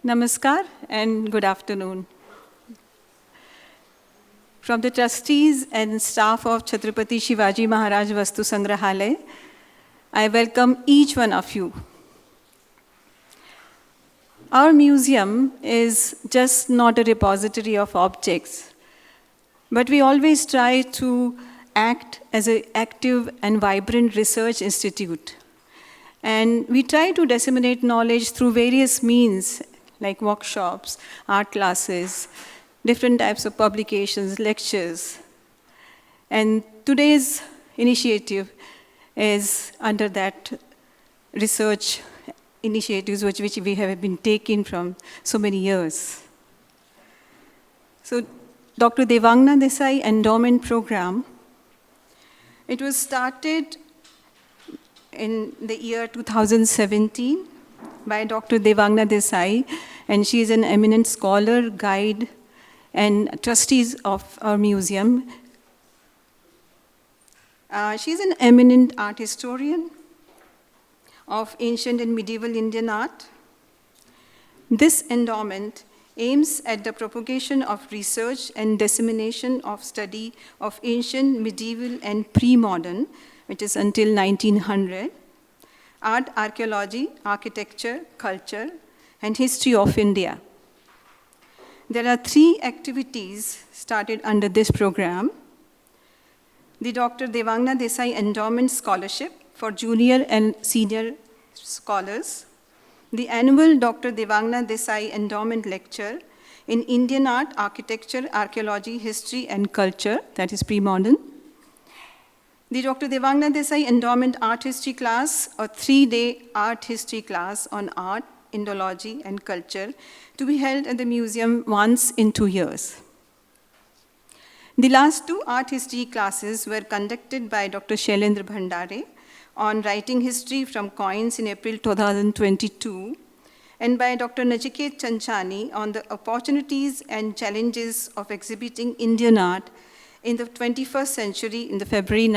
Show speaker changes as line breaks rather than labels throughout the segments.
Namaskar and good afternoon. From the trustees and staff of Chhatrapati Shivaji Maharaj Vastu Sangrahalaya, I welcome each one of you. Our museum is just not a repository of objects, but we always try to act as an active and vibrant research institute. And we try to disseminate knowledge through various means like workshops, art classes, different types of publications, lectures. And today's initiative is under that research initiatives which we have been taking from so many years. So Dr. Devangana Desai Endowment Program, it was started in the year 2017 by Dr. Devangana Desai, and she is an eminent scholar, guide, and trustees of our museum. She is an eminent art historian of ancient and medieval Indian art. This endowment aims at the propagation of research and dissemination of study of ancient, medieval, and pre-modern, which is until 1900, art, archaeology, architecture, culture, and history of India. There are 3 activities started under this program. The Dr. Devangana Desai Endowment Scholarship for junior and senior scholars, the annual Dr. Devangana Desai Endowment Lecture in Indian Art, Architecture, Archaeology, History, and Culture, that is pre-modern, the Dr. Devangana Desai Endowment Art History class, a 3-day art history class on art, Indology, and culture to be held at the museum once in 2 years. The last 2 art history classes were conducted by Dr. Shailendra Bhandare on writing history from coins in April 2022, and by Dr. Nachiket Chanchani on the opportunities and challenges of exhibiting Indian art in the 21st century in the February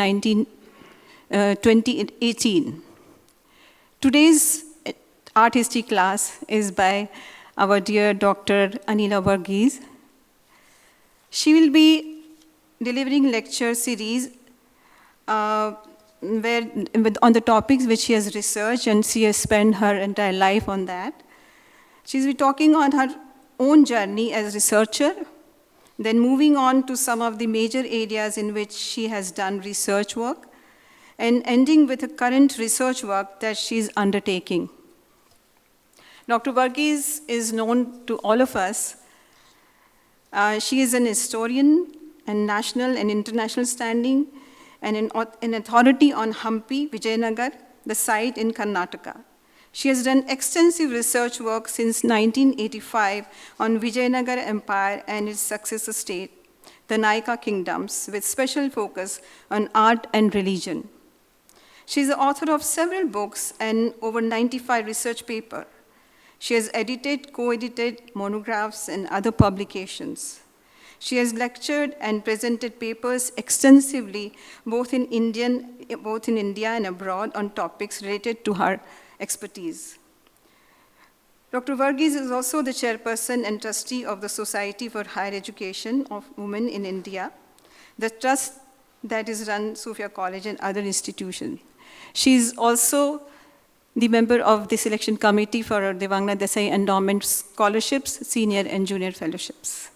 2018. Today's art history class is by our dear Dr. Anila Varghese. She will be delivering lecture series on the topics which she has researched, and she has spent her entire life on that. She'll be talking on her own journey as a researcher, then moving on to some of the major areas in which she has done research work, and ending with the current research work that she's undertaking. Dr. Varghese is known to all of us. She is an historian and national and international standing, and an authority on Hampi, Vijayanagar, the site in Karnataka. She has done extensive research work since 1985 on Vijayanagar Empire and its successor state, the Nayaka kingdoms, with special focus on art and religion. She is the author of several books and over 95 research papers. She has edited, co-edited monographs and other publications. She has lectured and presented papers extensively, both in India and abroad, on topics related to her expertise. Dr. Varghese is also the chairperson and trustee of the Society for Higher Education of Women in India, the trust that is run Sophia College and other institutions. She is also the member of the selection committee for Devangana Desai Endowment Scholarships, Senior and Junior Fellowships.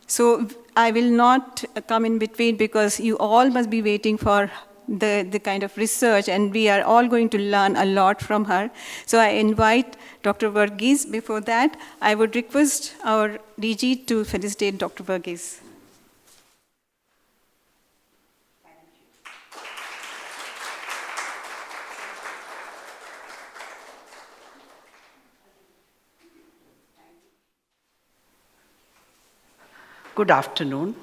So I will not come in between because you all must be waiting for the kind of research, and we are all going to learn a lot from her. So I invite Dr. Varghese. Before that, I would request our DG to felicitate Dr. Varghese.
Good afternoon.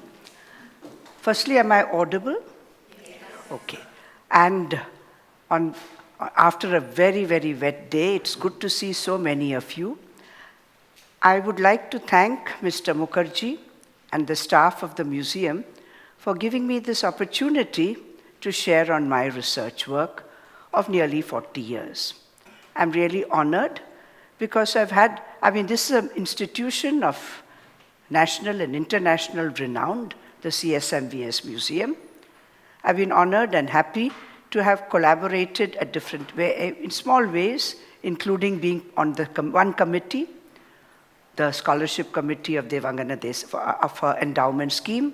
Firstly, am I audible? Yes. Okay. And after a very, very wet day, it's good to see so many of you. I would like to thank Mr. Mukherjee and the staff of the museum for giving me this opportunity to share on my research work of nearly 40 years. I'm really honored because I've had this is an institution of national and international renown, the CSMVS Museum. I've been honored and happy to have collaborated in small ways, including being on the one committee, the scholarship committee of Devangana of her endowment scheme,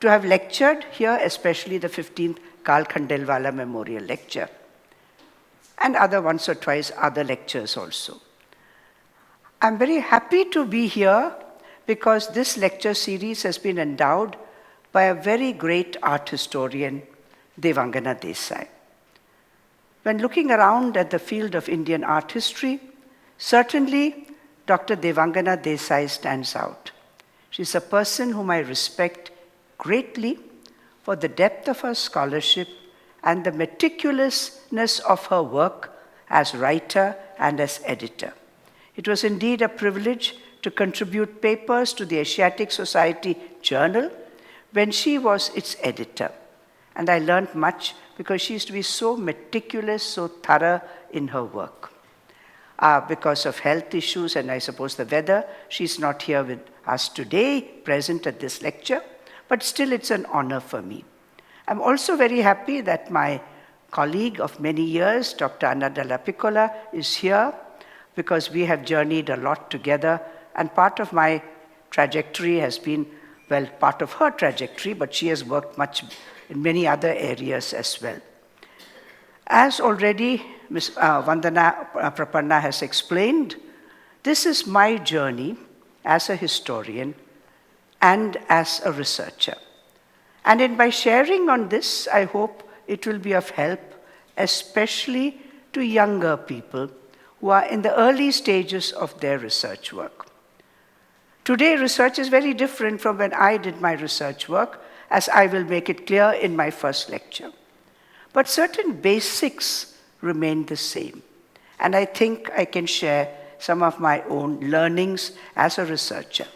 to have lectured here, especially the 15th Karl Khandelwala Memorial Lecture, and once or twice other lectures also. I'm very happy to be here because this lecture series has been endowed by a very great art historian, Devangana Desai. When looking around at the field of Indian art history, certainly Dr. Devangana Desai stands out. She's a person whom I respect greatly for the depth of her scholarship and the meticulousness of her work as writer and as editor. It was indeed a privilege to contribute papers to the Asiatic Society Journal when she was its editor. And I learned much because she used to be so meticulous, so thorough in her work. Because of health issues and I suppose the weather, she's not here with us today, present at this lecture, but still it's an honor for me. I'm also very happy that my colleague of many years, Dr. Anna Della Piccola, is here because we have journeyed a lot together, and part of my trajectory has been, well, part of her trajectory, but she has worked much in many other areas as well. As already Ms. Vandana Prapanna has explained, this is my journey as a historian and as a researcher. And in by sharing on this, I hope it will be of help, especially to younger people who are in the early stages of their research work. Today, research is very different from when I did my research work, as I will make it clear in my first lecture. But certain basics remain the same, and I think I can share some of my own learnings as a researcher.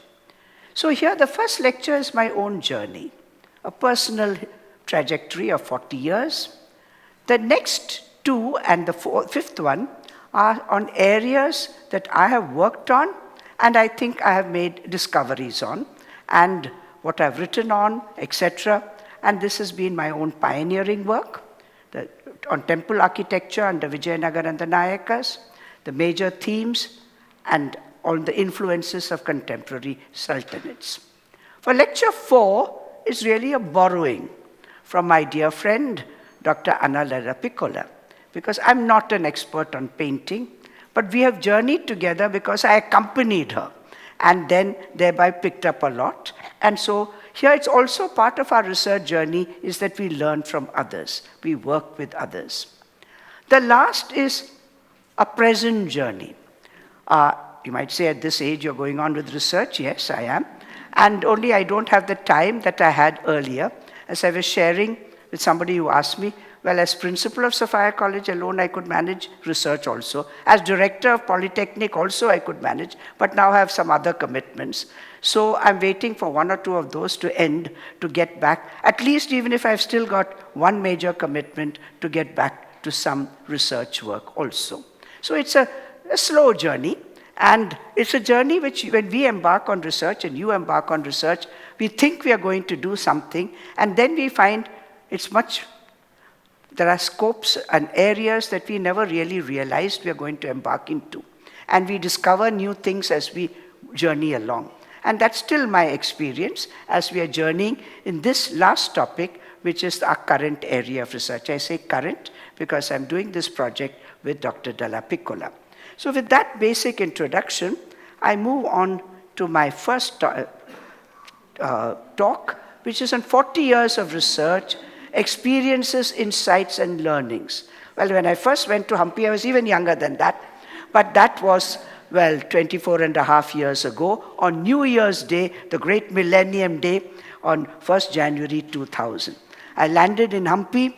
So here, the first lecture is my own journey, a personal trajectory of 40 years. The next two and the fifth one are on areas that I have worked on and I think I have made discoveries on, and what I've written on, etc. And this has been my own pioneering work on temple architecture under Vijayanagara and the Nayakas, the major themes, and on the influences of contemporary sultanates. For lecture 4 is really a borrowing from my dear friend, Dr. Anna Della Piccola, because I'm not an expert on painting, but we have journeyed together because I accompanied her and then thereby picked up a lot. And so here it's also part of our research journey is that we learn from others. We work with others. The last is a present journey. You might say at this age you're going on with research. Yes, I am. And only I don't have the time that I had earlier. As I was sharing with somebody who asked me, well, as principal of Sophia College alone, I could manage research also. As director of Polytechnic also, I could manage, but now I have some other commitments. So I'm waiting for one or two of those to end, to get back, at least even if I've still got one major commitment, to get back to some research work also. So it's a slow journey, and it's a journey which, when we embark on research and you embark on research, we think we are going to do something, and then we find there are scopes and areas that we never really realized we are going to embark into. And we discover new things as we journey along. And that's still my experience as we are journeying in this last topic, which is our current area of research. I say current because I'm doing this project with Dr. Della Piccola. So with that basic introduction, I move on to my first talk, which is on 40 years of research, experiences, insights, and learnings. Well, when I first went to Hampi, I was even younger than that, but that was, 24 and a half years ago, on New Year's Day, the great Millennium Day, on 1st January 2000. I landed in Hampi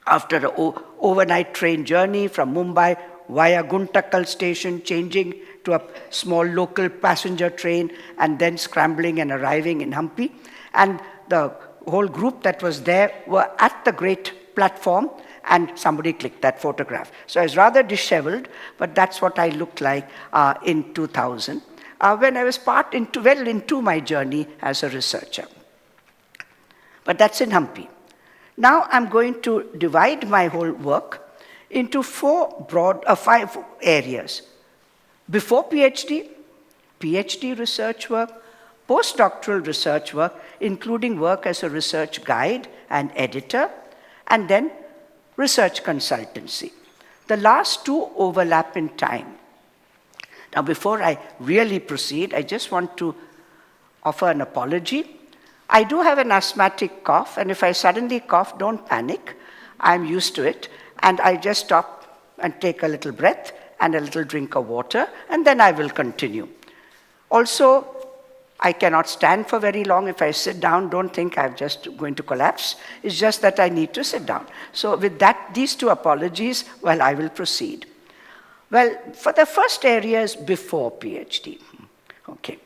after an overnight train journey from Mumbai via Guntakal station, changing to a small local passenger train, and then scrambling and arriving in Hampi. And the whole group that was there were at the great platform, and somebody clicked that photograph. So I was rather disheveled, but that's what I looked like in 2000, when I was well into my journey as a researcher. But that's in Hampi. Now I'm going to divide my whole work into five areas. Before PhD, PhD research work, postdoctoral research work, including work as a research guide and editor, and then research consultancy. The last two overlap in time. Now, before I really proceed, I just want to offer an apology. I do have an asthmatic cough, and if I suddenly cough, don't panic. I'm used to it, and I just stop and take a little breath and a little drink of water, and then I will continue. Also, I cannot stand for very long. If I sit down, don't think I'm just going to collapse. It's just that I need to sit down. So with these two apologies, well, I will proceed. Well, for the first areas before PhD. Okay.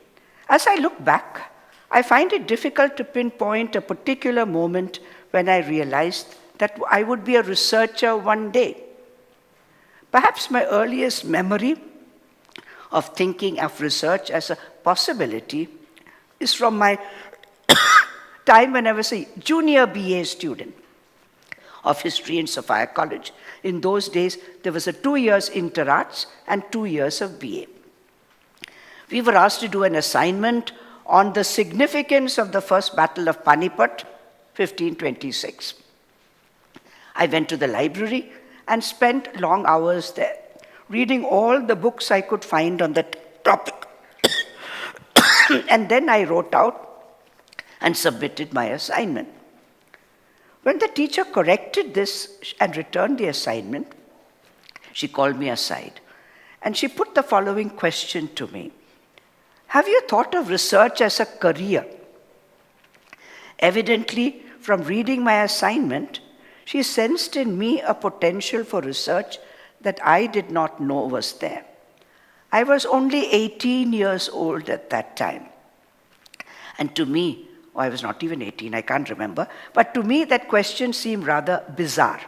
As I look back, I find it difficult to pinpoint a particular moment when I realized that I would be a researcher one day. Perhaps my earliest memory of thinking of research as a possibility is from my time when I was a junior BA student of history in Sophia College. In those days, there was a 2 years inter-arts and 2 years of BA. We were asked to do an assignment on the significance of the First Battle of Panipat, 1526. I went to the library and spent long hours there, reading all the books I could find on that topic. And then I wrote out and submitted my assignment. When the teacher corrected this and returned the assignment, she called me aside and she put the following question to me. Have you thought of research as a career? Evidently, from reading my assignment, she sensed in me a potential for research that I did not know was there. I was only 18 years old at that time. And to me, I was not even 18, I can't remember, but to me that question seemed rather bizarre.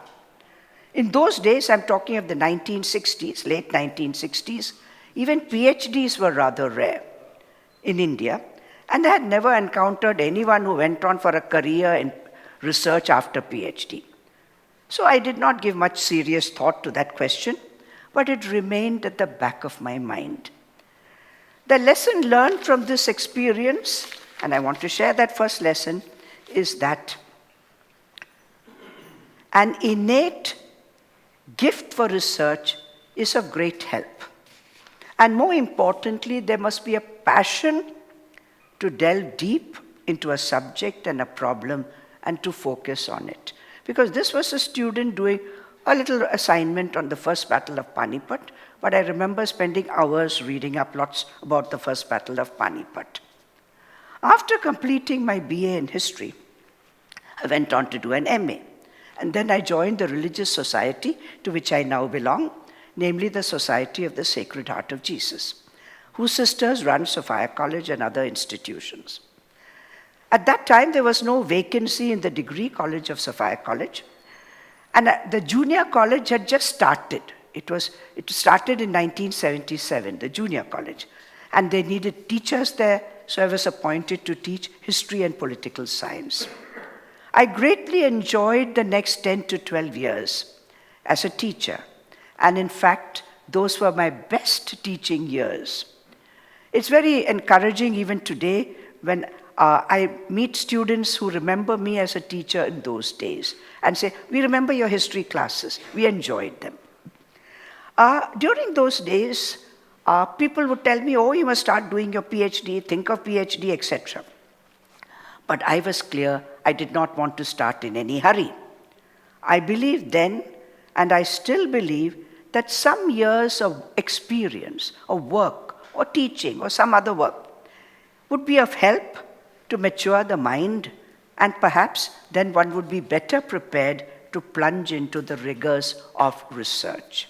In those days, I'm talking of the 1960s, late 1960s, even PhDs were rather rare in India, and I had never encountered anyone who went on for a career in research after PhD. So I did not give much serious thought to that question, but it remained at the back of my mind. The lesson learned from this experience, and I want to share that first lesson, is that an innate gift for research is of great help. And more importantly, there must be a passion to delve deep into a subject and a problem and to focus on it. Because this was a student doing a little assignment on the First Battle of Panipat, but I remember spending hours reading up lots about the First Battle of Panipat. After completing my BA in history, I went on to do an MA, and then I joined the religious society to which I now belong, namely the Society of the Sacred Heart of Jesus, whose sisters run Sophia College and other institutions. At that time, there was no vacancy in the degree college of Sophia College, and the junior college had just started. It started in 1977, the junior college, and they needed teachers there, so I was appointed to teach history and political science. I greatly enjoyed the next 10 to 12 years as a teacher, and in fact, those were my best teaching years. It's very encouraging even today when I meet students who remember me as a teacher in those days and say, we remember your history classes, we enjoyed them. During those days, people would tell me, oh, you must start doing your PhD, think of PhD, etc. But I was clear, I did not want to start in any hurry. I believed then, and I still believe, that some years of experience, or work, or teaching, or some other work would be of help to mature the mind, and perhaps then one would be better prepared to plunge into the rigors of research.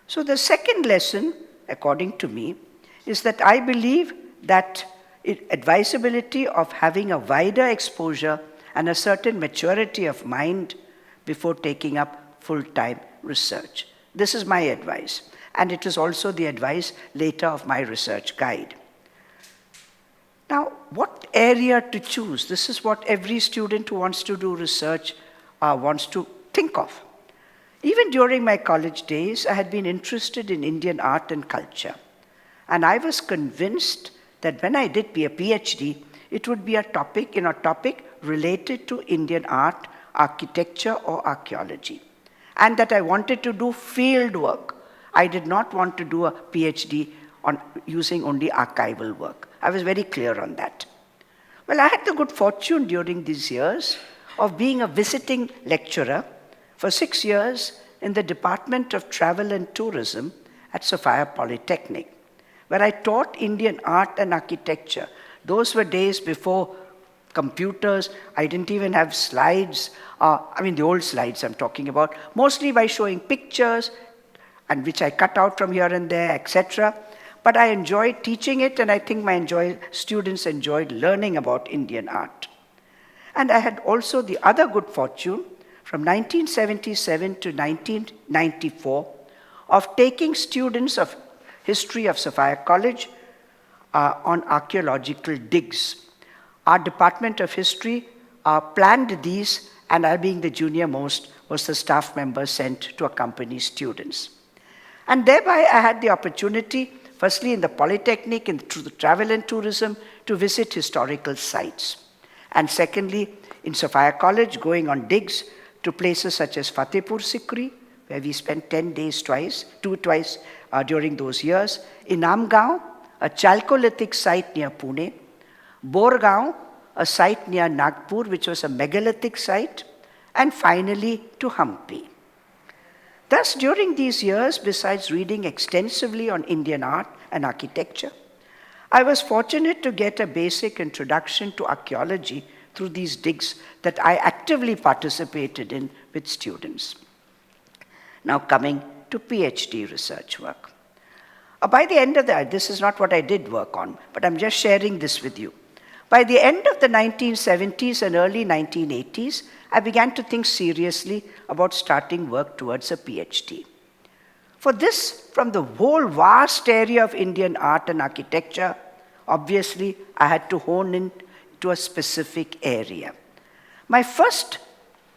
So the second lesson, according to me, is that I believe that advisability of having a wider exposure and a certain maturity of mind before taking up full-time research. This is my advice, and it is also the advice later of my research guide. Now, what area to choose? This is what every student who wants to do research wants to think of. Even during my college days, I had been interested in Indian art and culture. And I was convinced that when I did be a PhD, it would be a topic related to Indian art, architecture, or archaeology. And that I wanted to do field work. I did not want to do a PhD on using only archival work. I was very clear on that. Well, I had the good fortune during these years of being a visiting lecturer for 6 years in the Department of Travel and Tourism at Sophia Polytechnic, where I taught Indian art and architecture. Those were days before computers. I didn't even have slides. The old slides I'm talking about, mostly by showing pictures, and which I cut out from here and there, etc. But I enjoyed teaching it, and I think my students enjoyed learning about Indian art. And I had also the other good fortune, from 1977 to 1994, of taking students of history of Sophia College on archaeological digs. Our Department of History planned these, and I, being the junior most, was the staff member sent to accompany students. And thereby I had the opportunity, firstly in the Polytechnic and through the travel and tourism, to visit historical sites. And secondly, in Sophia College, going on digs to places such as Fatehpur Sikri, where we spent 10 days twice during those years, Inamgaon, a Chalcolithic site near Pune, Borgaon, a site near Nagpur, which was a megalithic site, and finally to Hampi. Thus, during these years, besides reading extensively on Indian art and architecture, I was fortunate to get a basic introduction to archaeology through these digs that I actively participated in with students. Now coming to PhD research work. By the end of this is not what I did work on, but I'm just sharing this with you. By the end of the 1970s and early 1980s, I began to think seriously about starting work towards a PhD. For this, from the whole vast area of Indian art and architecture, obviously I had to hone in to a specific area. My first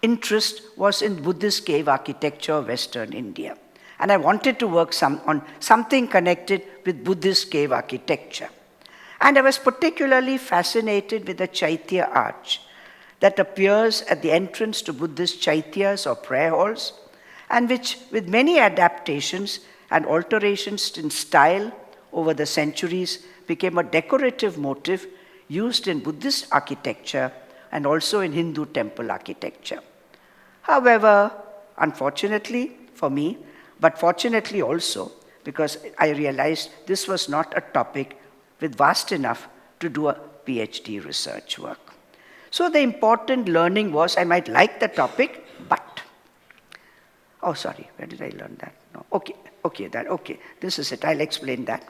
interest was in Buddhist cave architecture of Western India, and I wanted to work on something connected with Buddhist cave architecture. And I was particularly fascinated with the Chaitya arch that appears at the entrance to Buddhist chaityas or prayer halls, and which, with many adaptations and alterations in style over the centuries, became a decorative motif used in Buddhist architecture and also in Hindu temple architecture. However, unfortunately for me, but fortunately also, because I realized this was not a topic with vast enough to do a PhD research work. So the important learning was, I might like the topic, but, oh sorry, where did I learn that? No, okay, this is it, I'll explain that.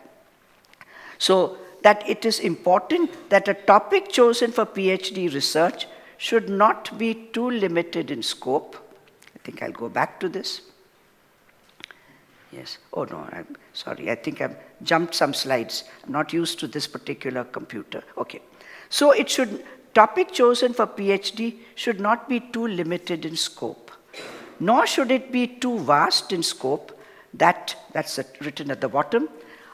So that it is important that a topic chosen for PhD research should not be too limited in scope. I think I'll go back to this. Yes, oh no, I'm sorry, I think I've jumped some slides. I'm not used to this particular computer. Okay, so topic chosen for PhD should not be too limited in scope, nor should it be too vast in scope, that's written at the bottom,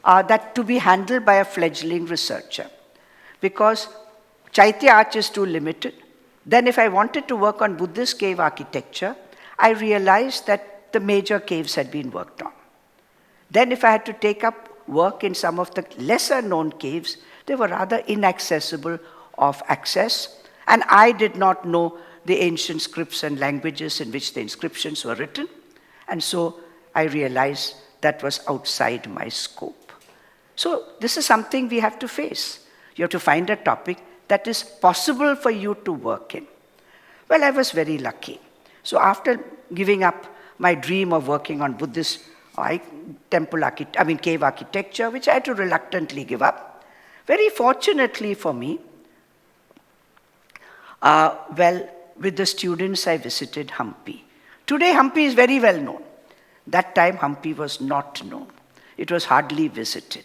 that to be handled by a fledgling researcher. Because Chaitya arch is too limited. Then if I wanted to work on Buddhist cave architecture, I realized that the major caves had been worked on. Then if I had to take up work in some of the lesser known caves, they were rather inaccessible of access, and I did not know the ancient scripts and languages in which the inscriptions were written, and so I realized that was outside my scope. So this is something we have to face. You have to find a topic that is possible for you to work in. Well, I was very lucky. So after giving up my dream of working on Buddhist cave architecture, which I had to reluctantly give up, very fortunately for me, with the students I visited Hampi Today, Hampi is very well known. That time, Hampi was not known. It was hardly visited.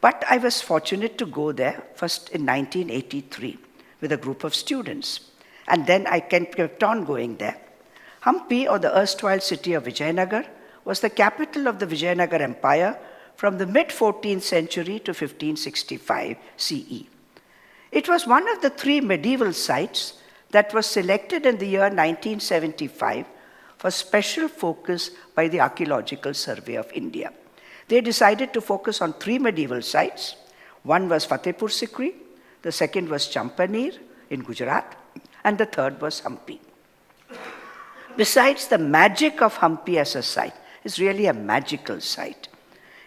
But I was fortunate to go there first in 1983 with a group of students. And then I kept on going there. Hampi, or the erstwhile city of Vijayanagar, was the capital of the Vijayanagar Empire from the mid-14th century to 1565 CE. It was one of the 3 medieval sites that was selected in the year 1975 for special focus by the Archaeological Survey of India. They decided to focus on 3 medieval sites. One was Fatehpur Sikri, the second was Champanir in Gujarat, and the third was Hampi. Besides the magic of Hampi as a site, it's really a magical site.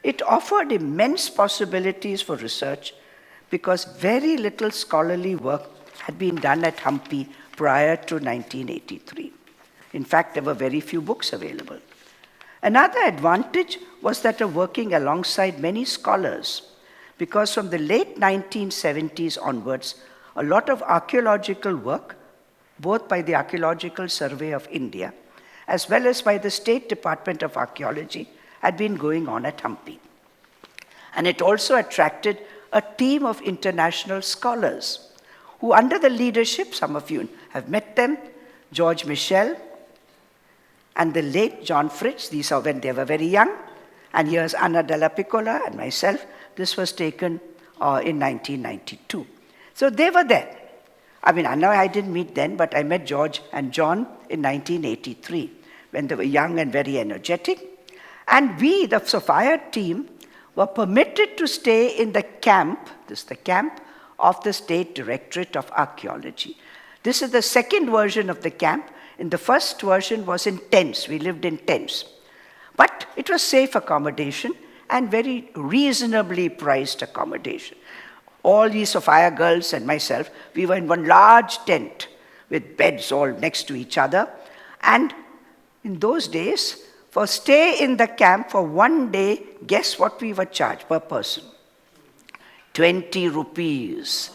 It offered immense possibilities for research because very little scholarly work had been done at Hampi prior to 1983. In fact, there were very few books available. Another advantage was that of working alongside many scholars, because from the late 1970s onwards, a lot of archaeological work, both by the Archaeological Survey of India, as well as by the State Department of Archaeology, had been going on at Hampi. And it also attracted a team of international scholars who, under the leadership, some of you have met them, George Michel and the late John Fritz. These are when they were very young. And here's Anna Della Piccola and myself. This was taken in 1992. So they were there. I mean, Anna I didn't meet then, but I met George and John in 1983 when they were young and very energetic. And we, the Sophia team, were permitted to stay in the camp, this is the camp of the State Directorate of Archaeology. This is the second version of the camp. In the first version was in tents. We lived in tents. But it was safe accommodation and very reasonably priced accommodation. All these Sophia girls and myself, we were in one large tent with beds all next to each other. And in those days, for stay in the camp for one day, guess what we were charged per person? 20 rupees.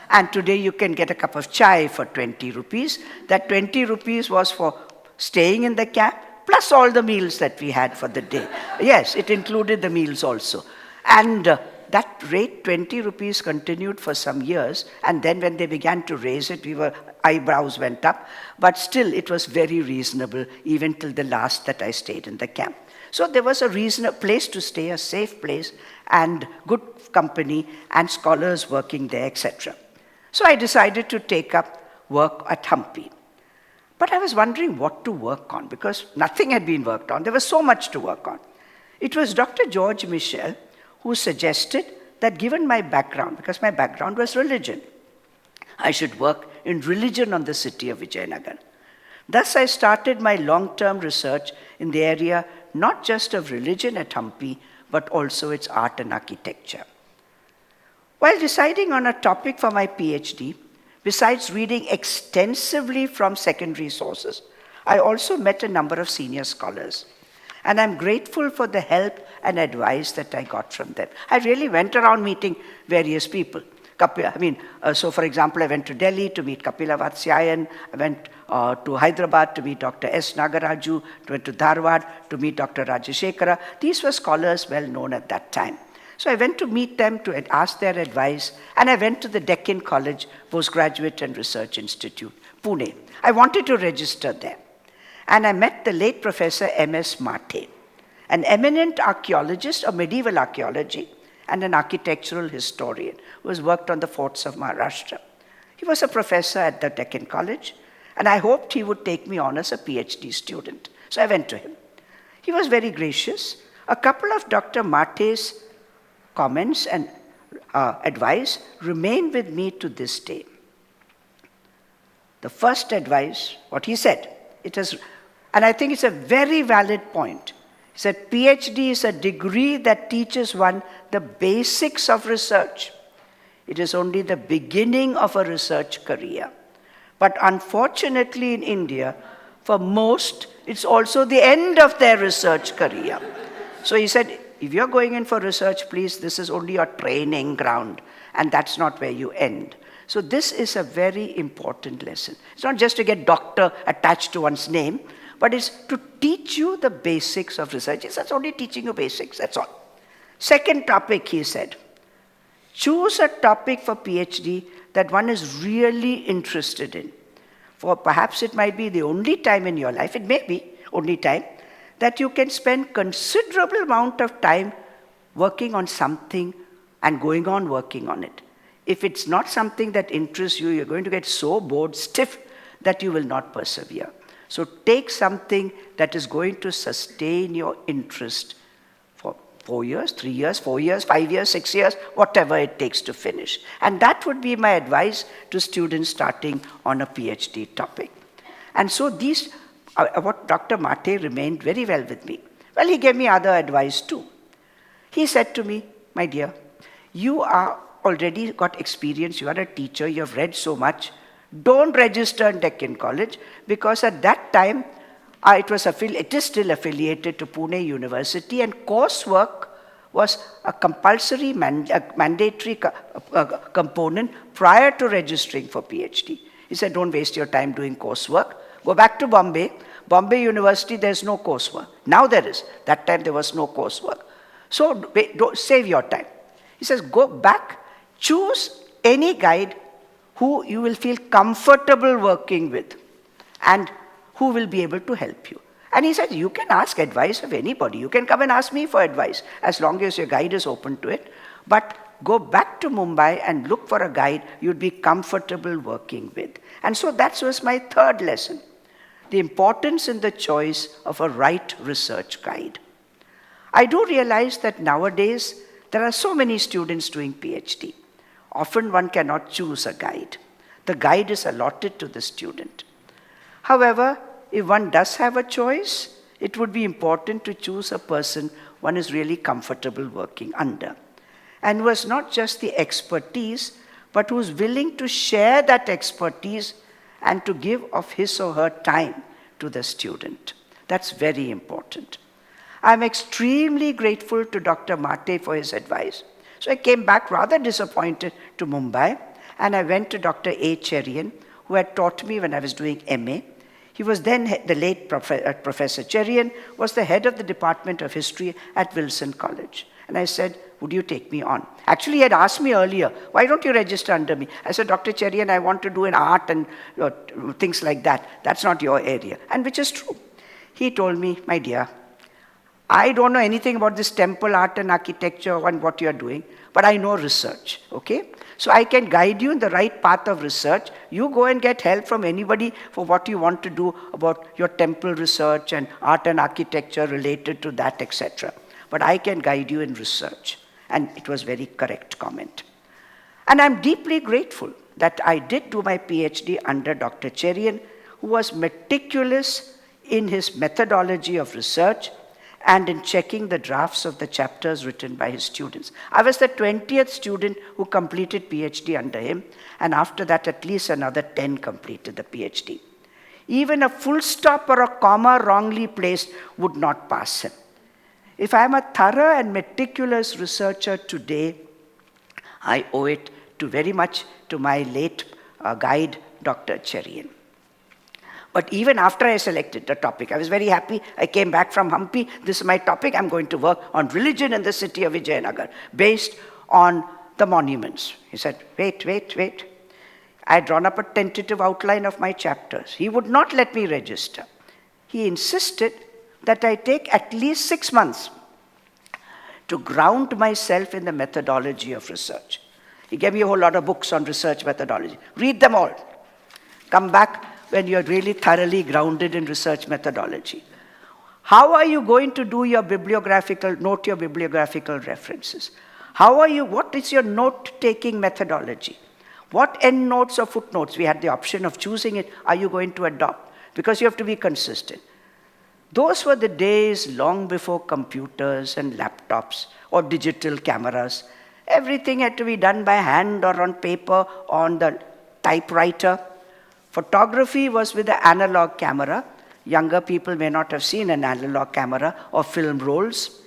And today you can get a cup of chai for 20 rupees. That 20 rupees was for staying in the camp, plus all the meals that we had for the day. Yes, it included the meals also. And that rate, 20 rupees, continued for some years. And then when they began to raise it, eyebrows went up. But still, it was very reasonable, even till the last that I stayed in the camp. So there was a reasonable place to stay, a safe place, and good company, and scholars working there, etc. So I decided to take up work at Hampi. But I was wondering what to work on, because nothing had been worked on. There was so much to work on. It was Dr. George Michel who suggested that given my background, because my background was religion, I should work in religion on the city of Vijayanagar. Thus, I started my long-term research in the area not just of religion at Hampi, but also its art and architecture. While deciding on a topic for my PhD, besides reading extensively from secondary sources, I also met a number of senior scholars. And I'm grateful for the help and advice that I got from them. I really went around meeting various people. So for example, I went to Delhi to meet Kapila Vatsyayan. I went to Hyderabad to meet Dr. S. Nagaraju. I went to Dharwad to meet Dr. Rajashekara. These were scholars well known at that time. So I went to meet them to ask their advice, and I went to the Deccan College Postgraduate and Research Institute, Pune. I wanted to register there. And I met the late Professor M.S. Mathe, an eminent archaeologist of medieval archaeology and an architectural historian who has worked on the forts of Maharashtra. He was a professor at the Deccan College, and I hoped he would take me on as a PhD student. So I went to him. He was very gracious. A couple of Dr. Mathe's comments and advice remain with me to this day. The first advice, what he said, and I think it's a very valid point. He said, PhD is a degree that teaches one the basics of research. It is only the beginning of a research career. But unfortunately in India, for most, it's also the end of their research career. So he said, if you're going in for research, please, this is only your training ground, and that's not where you end. So this is a very important lesson. It's not just to get doctor attached to one's name, but it's to teach you the basics of research. That's only teaching you basics, that's all. Second topic, he said, choose a topic for PhD that one is really interested in. For perhaps it might be the only time in your life, it may be only time, that you can spend considerable amount of time working on something and going on working on it. If it's not something that interests you, you're going to get so bored, stiff, that you will not persevere. So take something that is going to sustain your interest for 4 years, 3 years, 4 years, 5 years, 6 years, whatever it takes to finish. And that would be my advice to students starting on a PhD topic. And so these, what Dr. Mate remained very well with me. Well, he gave me other advice too. He said to me, my dear, you are already got experience, you are a teacher, you have read so much. Don't register in Deccan College, because at that time, it is still affiliated to Pune University, and coursework was a compulsory, mandatory component prior to registering for PhD. He said, don't waste your time doing coursework. Go back to Bombay. Bombay University, there's no coursework. Now there is. That time there was no coursework. So don't save your time. He says, go back, choose any guide who you will feel comfortable working with and who will be able to help you. And he said, you can ask advice of anybody. You can come and ask me for advice as long as your guide is open to it. But go back to Mumbai and look for a guide you'd be comfortable working with. And so that was my third lesson, the importance in the choice of a right research guide. I do realize that nowadays there are so many students doing PhD. Often one cannot choose a guide. The guide is allotted to the student. However, if one does have a choice, it would be important to choose a person one is really comfortable working under, and who has not just the expertise, but who is willing to share that expertise and to give of his or her time to the student. That's very important. I'm extremely grateful to Dr. Mate for his advice. So I came back rather disappointed to Mumbai, and I went to Dr. A. Cherian, who had taught me when I was doing MA. He was then, the late Professor Cherian was the head of the Department of History at Wilson College. And I said, would you take me on? Actually, he had asked me earlier, why don't you register under me? I said, Dr. Cherian, I want to do an art and things like that. That's not your area. And which is true. He told me, my dear, I don't know anything about this temple art and architecture and what you're doing, but I know research, okay? So I can guide you in the right path of research. You go and get help from anybody for what you want to do about your temple research and art and architecture related to that, etc. But I can guide you in research. And it was very correct comment. And I'm deeply grateful that I did do my PhD under Dr. Cherian, who was meticulous in his methodology of research and in checking the drafts of the chapters written by his students. I was the 20th student who completed PhD under him, and after that at least another 10 completed the PhD. Even a full stop or a comma wrongly placed would not pass him. If I am a thorough and meticulous researcher today, I owe it to very much to my late guide, Dr. Cherian. But even after I selected the topic, I was very happy. I came back from Hampi. This is my topic. I'm going to work on religion in the city of Vijayanagar, based on the monuments. He said, wait. I had drawn up a tentative outline of my chapters. He would not let me register. He insisted that I take at least 6 months to ground myself in the methodology of research. He gave me a whole lot of books on research methodology. Read them all. Come back when you're really thoroughly grounded in research methodology. How are you going to do your bibliographical references? What is your note-taking methodology? What endnotes or footnotes, we had the option of choosing it, are you going to adopt? Because you have to be consistent. Those were the days long before computers and laptops or digital cameras. Everything had to be done by hand or on paper, on the typewriter. Photography was with the analog camera. Younger people may not have seen an analog camera or film rolls.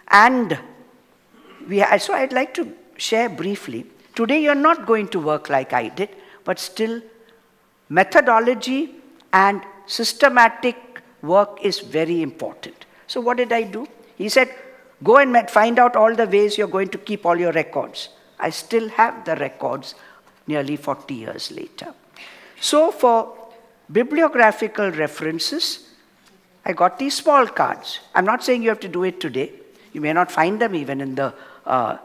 And so I'd like to share briefly. Today you're not going to work like I did, but still methodology and systematic work is very important. So what did I do? He said, go and find out all the ways you're going to keep all your records. I still have the records nearly 40 years later. So for bibliographical references, I got these small cards. I'm not saying you have to do it today. You may not find them even in the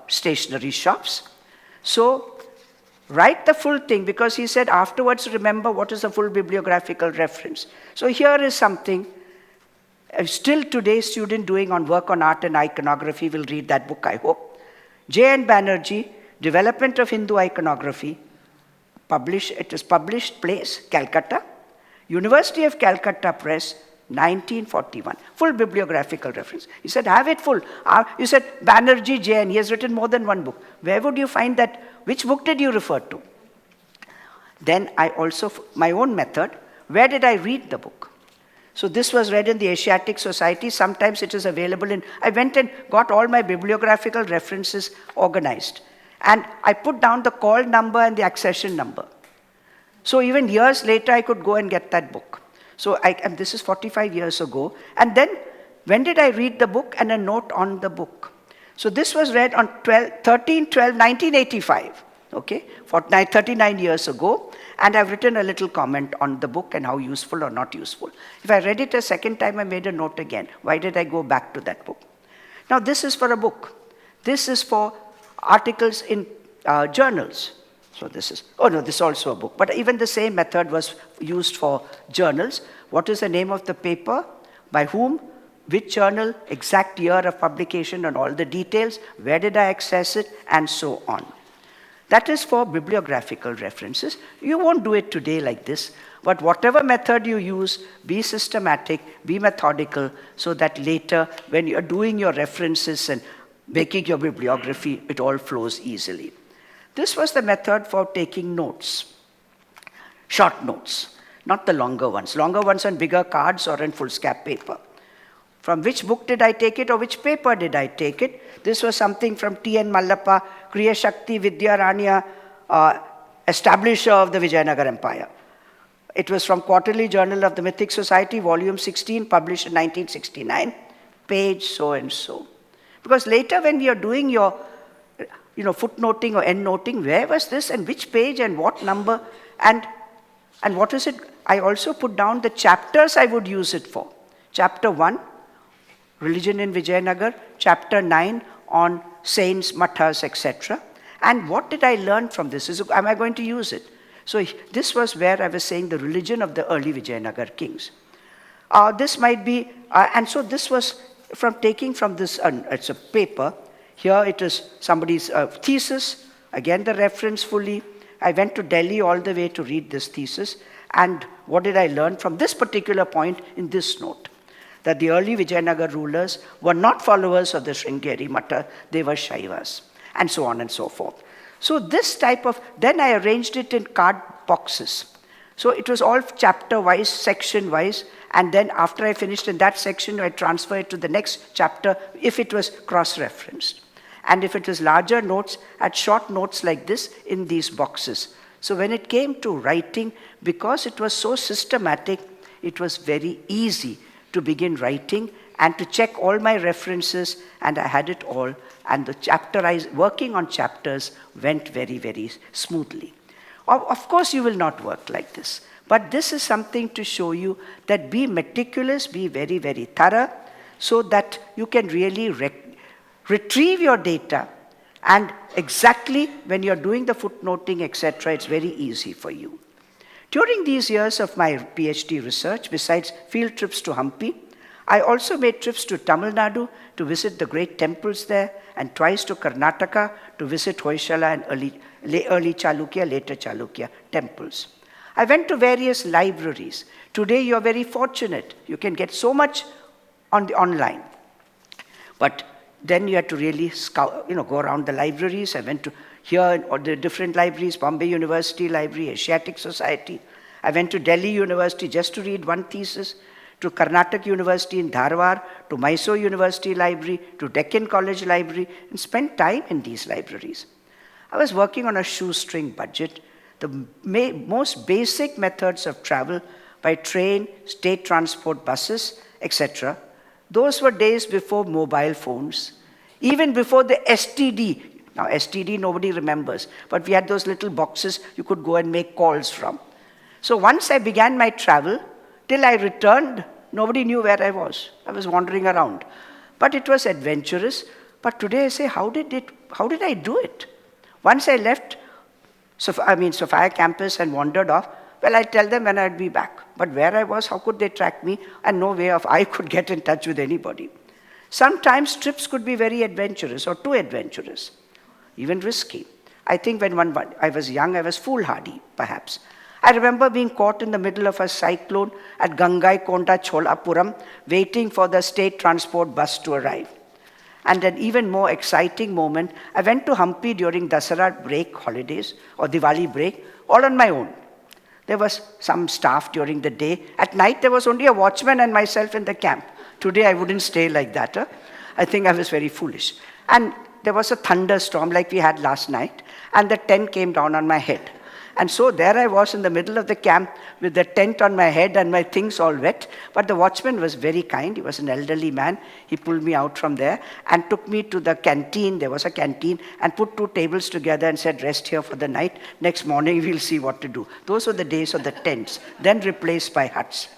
stationery shops. So write the full thing, because he said afterwards remember what is the full bibliographical reference. So here is something still today student doing on work on art and iconography will read that book, I hope. J.N. Banerjee, Development of Hindu Iconography, it is published place, Calcutta, University of Calcutta Press, 1941. Full bibliographical reference. He said, have it full. You said, Banerjee J.N., he has written more than one book. Where would you find that? Which book did you refer to? Then I also, my own method, where did I read the book? So this was read in the Asiatic Society. Sometimes it is available in, I went and got all my bibliographical references organized. And I put down the call number and the accession number. So even years later, I could go and get that book. So and this is 45 years ago. And then, when did I read the book? And a note on the book. So this was read on 1985, okay, 39 years ago. And I've written a little comment on the book and how useful or not useful. If I read it a second time, I made a note again. Why did I go back to that book? Now this is for a book. This is for articles in journals. So this is, oh no, this is also a book. But even the same method was used for journals. What is the name of the paper? By whom? Which journal? Exact year of publication and all the details. Where did I access it? And so on. That is for bibliographical references. You won't do it today like this. But whatever method you use, be systematic, be methodical, so that later when you're doing your references and making your bibliography, it all flows easily. This was the method for taking notes, short notes, not the longer ones. Longer ones on bigger cards or on foolscap paper. From which book did I take it or which paper did I take it? This was something from T.N. Mallappa, Kriya Shakti Vidyaranya, establisher of the Vijayanagar Empire. It was from Quarterly Journal of the Mythic Society, volume 16, published in 1969, page so and so. Because later when we are doing your footnoting or endnoting, where was this and which page and what number and what is it? I also put down the chapters I would use it for. Chapter 1, Religion in Vijayanagar. Chapter 9 on saints, mathas, etc. And what did I learn from this? Am I going to use it? So this was where I was saying the religion of the early Vijayanagar kings. This might be, and so this was taking from this, it's a paper. Here it is somebody's thesis, again the reference fully. I went to Delhi all the way to read this thesis. And what did I learn from this particular point in this note? That the early Vijayanagar rulers were not followers of the Sringeri Mata, they were Shaivas, and so on and so forth. So this type of, then I arranged it in card boxes. So it was all chapter-wise, section-wise, and then after I finished in that section, I transfer it to the next chapter if it was cross-referenced. And if it was larger notes, I had short notes like this in these boxes. So when it came to writing, because it was so systematic, it was very easy to begin writing and to check all my references, and I had it all. And the working on chapters went very, very smoothly. Of course, you will not work like this. But this is something to show you that be meticulous, be very, very thorough, so that you can really retrieve your data, and exactly when you're doing the footnoting, etc., it's very easy for you. During these years of my PhD research, besides field trips to Hampi, I also made trips to Tamil Nadu to visit the great temples there, and twice to Karnataka to visit Hoysala and early Chalukya, later Chalukya temples. I went to various libraries. Today you're very fortunate. You can get so much on the online. But then you had to really scout, go around the libraries. I went to here or the different libraries, Bombay University Library, Asiatic Society. I went to Delhi University just to read one thesis, to Karnataka University in Dharwad, to Mysore University Library, to Deccan College Library, and spent time in these libraries. I was working on a shoestring budget. The most basic methods of travel by train, state transport buses, etc. Those were days before mobile phones, even before the STD. Now, STD nobody remembers, but we had those little boxes you could go and make calls from. So once I began my travel, till I returned, nobody knew where I was. I was wandering around. But it was adventurous. But today I say, how did I do it? Once I left Sophia campus and wandered off, well, I tell them when I'd be back. But where I was, how could they track me? And no way of I could get in touch with anybody. Sometimes trips could be very adventurous or too adventurous, even risky. I think when I was young, I was foolhardy, perhaps. I remember being caught in the middle of a cyclone at Gangaikonda Cholapuram, waiting for the state transport bus to arrive. And an even more exciting moment, I went to Hampi during Dasara break holidays, or Diwali break, all on my own. There was some staff during the day. At night, there was only a watchman and myself in the camp. Today, I wouldn't stay like that. I think I was very foolish. And there was a thunderstorm like we had last night, and the tent came down on my head. And so there I was in the middle of the camp with the tent on my head and my things all wet. But the watchman was very kind. He was an elderly man. He pulled me out from there and took me to the canteen. There was a canteen, and put 2 tables together and said, rest here for the night. Next morning, we'll see what to do. Those were the days of the tents, then replaced by huts.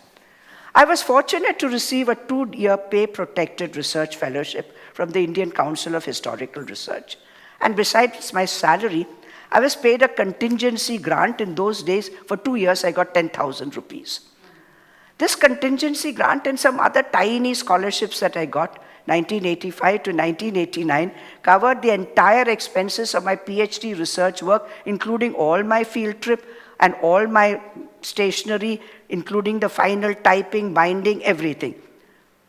I was fortunate to receive a 2-year pay-protected research fellowship from the Indian Council of Historical Research. And besides my salary, I was paid a contingency grant in those days. For 2 years, I got 10,000 rupees. This contingency grant and some other tiny scholarships that I got, 1985 to 1989, covered the entire expenses of my PhD research work, including all my field trip and all my stationery, including the final typing, binding, everything.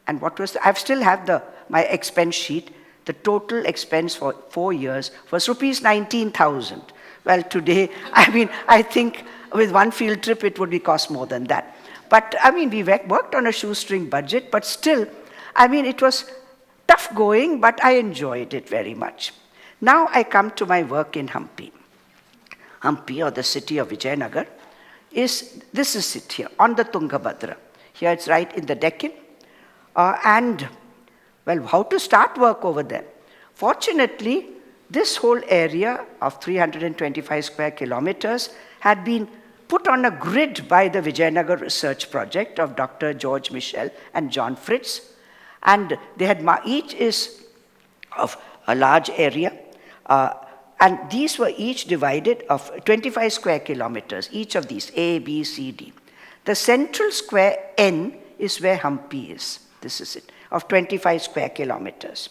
And I still have my expense sheet. The total expense for 4 years was rupees 19,000. Well, today, I think with one field trip, it would cost more than that. But, we worked on a shoestring budget, but still, it was tough going, but I enjoyed it very much. Now I come to my work in Hampi. Hampi, or the city of Vijayanagar, this is it here, on the Tungabhadra. Here it's right in the Deccan. How to start work over there? Fortunately, this whole area of 325 square kilometers had been put on a grid by the Vijayanagar Research Project of Dr. George Michel and John Fritz. And they had each is of a large area. And these were each divided of 25 square kilometers, each of these, A, B, C, D. The central square N is where Hampi is. This is it, of 25 square kilometers.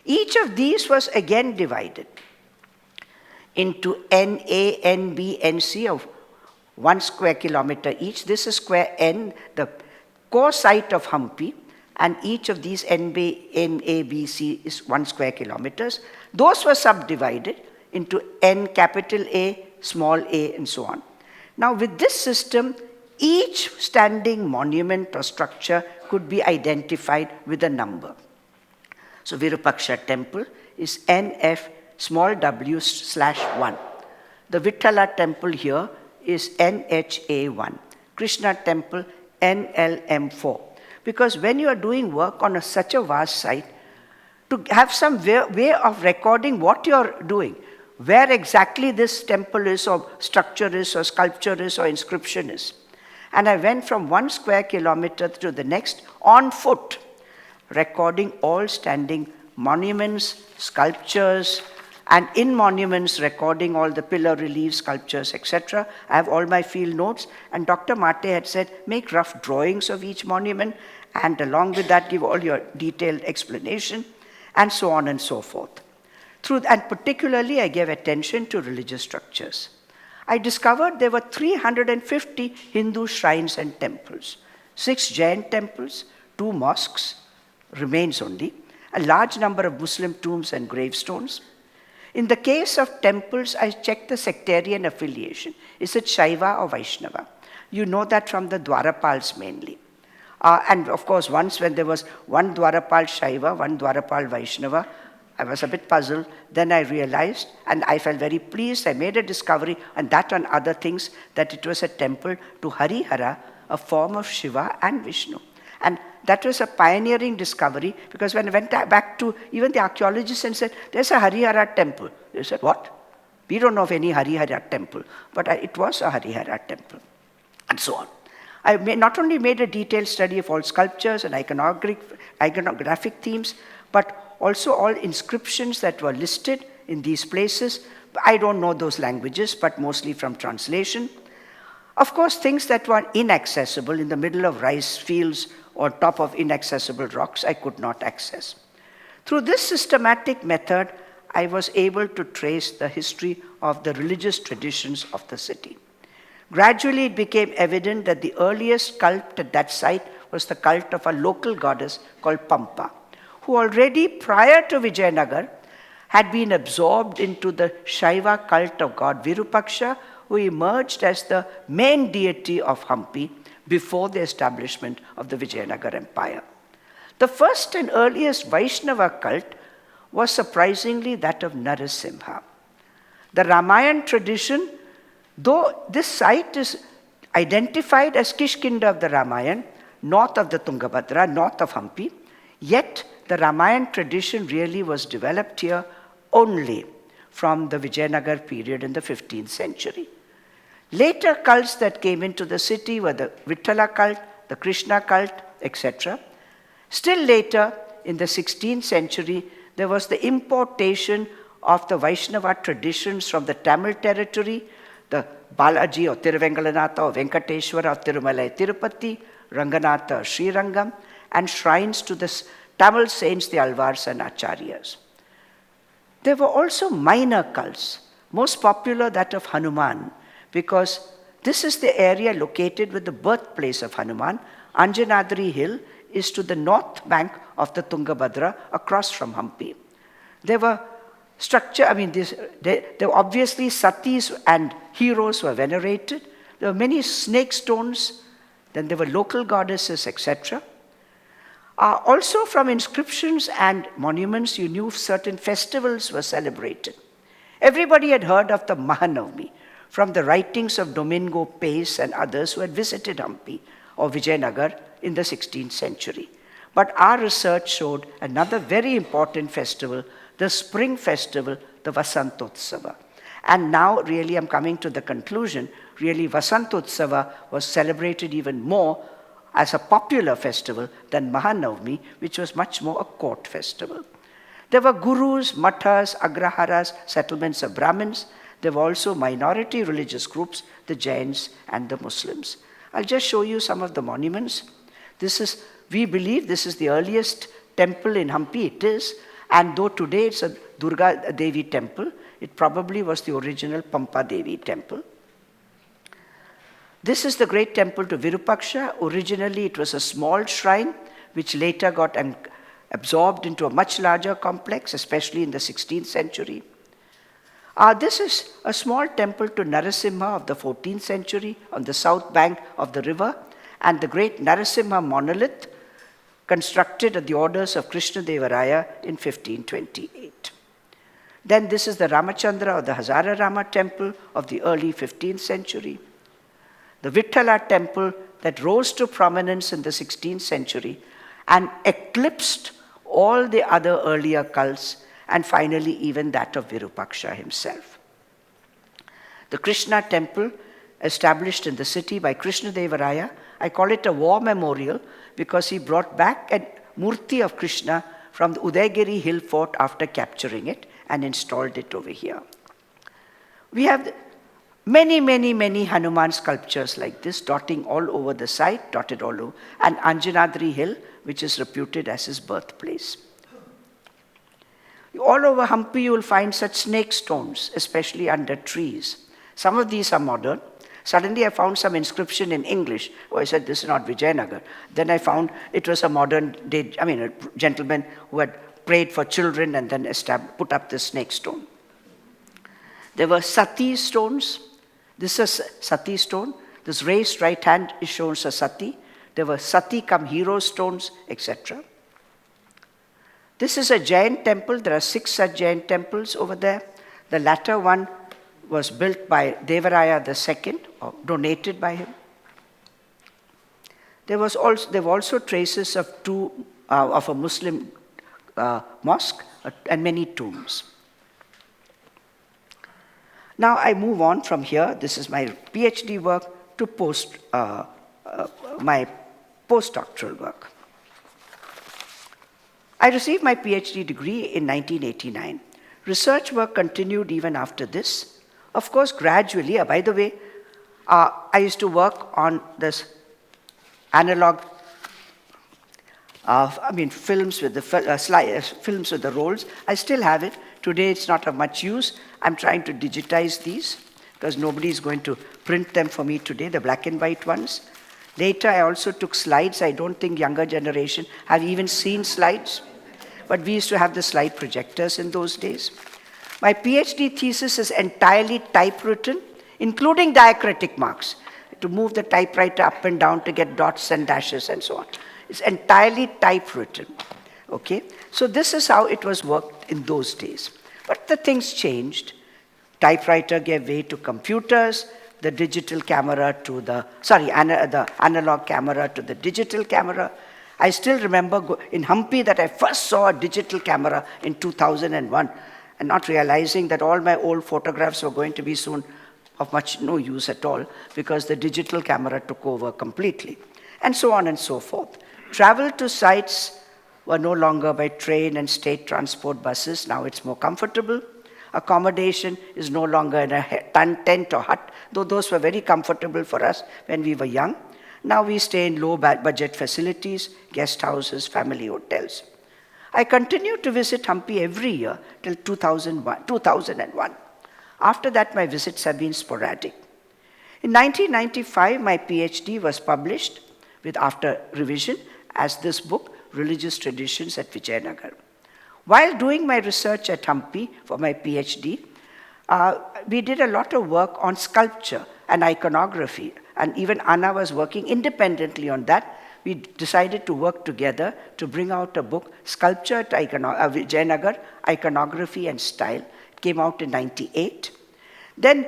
Each of these was again divided into NA, NB, NC of 1 square kilometer each. This is square N, the core site of Hampi, and each of these NB, NA, B, C is 1 square kilometers. Those were subdivided into N, capital A, small a, and so on. Now with this system, each standing monument or structure could be identified with a number. So Virupaksha temple is NF small w/1. The Vithala temple here is NHA1. Krishna temple NLM4. Because when you are doing work on such a vast site, to have some way of recording what you are doing, where exactly this temple is, or structure is, or sculpture is, or inscription is. And I went from 1 square kilometer to the next on foot, recording all standing monuments, sculptures, and in monuments recording all the pillar reliefs, sculptures, etc. I have all my field notes, and Dr. Mate had said, make rough drawings of each monument, and along with that give all your detailed explanation, and so on and so forth. And particularly I gave attention to religious structures. I discovered there were 350 Hindu shrines and temples, 6 Jain temples, 2 mosques, remains only, a large number of Muslim tombs and gravestones. In the case of temples, I checked the sectarian affiliation. Is it Shaiva or Vaishnava? You know that from the Dwarapals mainly. And of course, once when there was one Dwarapal Shaiva, one Dwarapal Vaishnava, I was a bit puzzled. Then I realized, and I felt very pleased, I made a discovery, and that on other things, that it was a temple to Harihara, a form of Shiva and Vishnu. And that was a pioneering discovery, because when I went back to even the archaeologists and said, there's a Harihara temple. They said, what? We don't know of any Harihara temple, but it was a Harihara temple, and so on. I not only made a detailed study of all sculptures and iconographic themes, but also all inscriptions that were listed in these places. I don't know those languages, but mostly from translation. Of course, things that were inaccessible in the middle of rice fields or top of inaccessible rocks, I could not access. Through this systematic method, I was able to trace the history of the religious traditions of the city. Gradually, it became evident that the earliest cult at that site was the cult of a local goddess called Pampa, who already prior to Vijayanagar had been absorbed into the Shaiva cult of god Virupaksha, who emerged as the main deity of Hampi before the establishment of the Vijayanagar Empire. The first and earliest Vaishnava cult was surprisingly that of Narasimha. The Ramayana tradition, though this site is identified as Kishkinda of the Ramayana, north of the Tungabhadra, north of Hampi, yet the Ramayana tradition really was developed here only from the Vijayanagar period in the 15th century. Later cults that came into the city were the Vittala cult, the Krishna cult, etc. Still later, in the 16th century, there was the importation of the Vaishnava traditions from the Tamil territory, the Balaji or Tiruvengalanatha or Venkateshwara or Tirumalai Tirupati, Ranganatha or Srirangam, and shrines to the Tamil saints, the Alvars and Acharyas. There were also minor cults, most popular that of Hanuman, because this is the area located with the birthplace of Hanuman. Anjanadri Hill is to the north bank of the Tungabhadra across from Hampi. There were there were obviously satis and heroes were venerated. There were many snake stones. Then there were local goddesses, etc. Also from inscriptions and monuments, you knew certain festivals were celebrated. Everybody had heard of the Mahanavami from the writings of Domingo Pace and others who had visited Hampi or Vijayanagar in the 16th century. But our research showed another very important festival, the spring festival, the Vasantotsava. And now really I'm coming to the conclusion, really Vasantotsava was celebrated even more as a popular festival than Mahanavami, which was much more a court festival. There were gurus, mathas, agraharas, settlements of Brahmins. There were also minority religious groups, the Jains and the Muslims. I'll just show you some of the monuments. We believe this is the earliest temple in Hampi, it is. And though today it's a Durga Devi temple, it probably was the original Pampa Devi temple. This is the great temple to Virupaksha. Originally it was a small shrine, which later got absorbed into a much larger complex, especially in the 16th century. This is a small temple to Narasimha of the 14th century on the south bank of the river, and the great Narasimha monolith constructed at the orders of Krishna-Devaraya in 1528. Then this is the Ramachandra or the Hazara Rama temple of the early 15th century. The Vittala temple that rose to prominence in the 16th century and eclipsed all the other earlier cults, and finally even that of Virupaksha himself. The Krishna temple, established in the city by Krishna-Devaraya, I call it a war memorial because he brought back a murti of Krishna from the Udaygiri hill fort after capturing it and installed it over here. We have many, many, many Hanuman sculptures like this dotting all over the site, dotted all over, and Anjanadri Hill, which is reputed as his birthplace. All over Hampi you will find such snake stones, especially under trees. Some of these are modern. Suddenly I found some inscription in English. Oh, I said, this is not Vijayanagar. Then I found it was a modern day, a gentleman who had prayed for children and then put up this snake stone. There were sati stones. This is sati stone. This raised right hand is shown as a sati. There were sati cum hero stones, etc. This is a Jain temple. There are 6 such Jain temples over there. The latter one was built by Devaraya II, or donated by him. There were also traces of of a Muslim mosque and many tombs. Now I move on from here. This is my PhD work to my postdoctoral work. I received my PhD degree in 1989. Research work continued even after this. Of course, gradually, by the way, I used to work on this analog films with the films with the rolls. I still have it. Today it's not of much use. I'm trying to digitize these because nobody is going to print them for me today, the black and white ones. Later I also took slides. I don't think younger generation have even seen slides, but we used to have the slide projectors in those days. My PhD thesis is entirely typewritten, including diacritic marks, to move the typewriter up and down to get dots and dashes and so on. It's entirely typewritten, okay? So this is how it was worked in those days. But the things changed. Typewriter gave way to computers, the digital camera to the analog camera to the digital camera. I still remember in Hampi that I first saw a digital camera in 2001, and not realizing that all my old photographs were going to be soon of no use at all, because the digital camera took over completely, and so on and so forth. Travel to sites were no longer by train and state transport buses. Now it's more comfortable. Accommodation is no longer in a tent or hut, though those were very comfortable for us when we were young. Now we stay in low-budget facilities, guest houses, family hotels. I continued to visit Hampi every year till 2001. After that, my visits have been sporadic. In 1995, my PhD was published after revision as this book, Religious Traditions at Vijayanagar. While doing my research at Hampi for my PhD, we did a lot of work on sculpture and iconography, and even Anna was working independently on that. We decided to work together to bring out a book, Sculpture at Vijayanagar, Iconography and Style. It came out in 1998. Then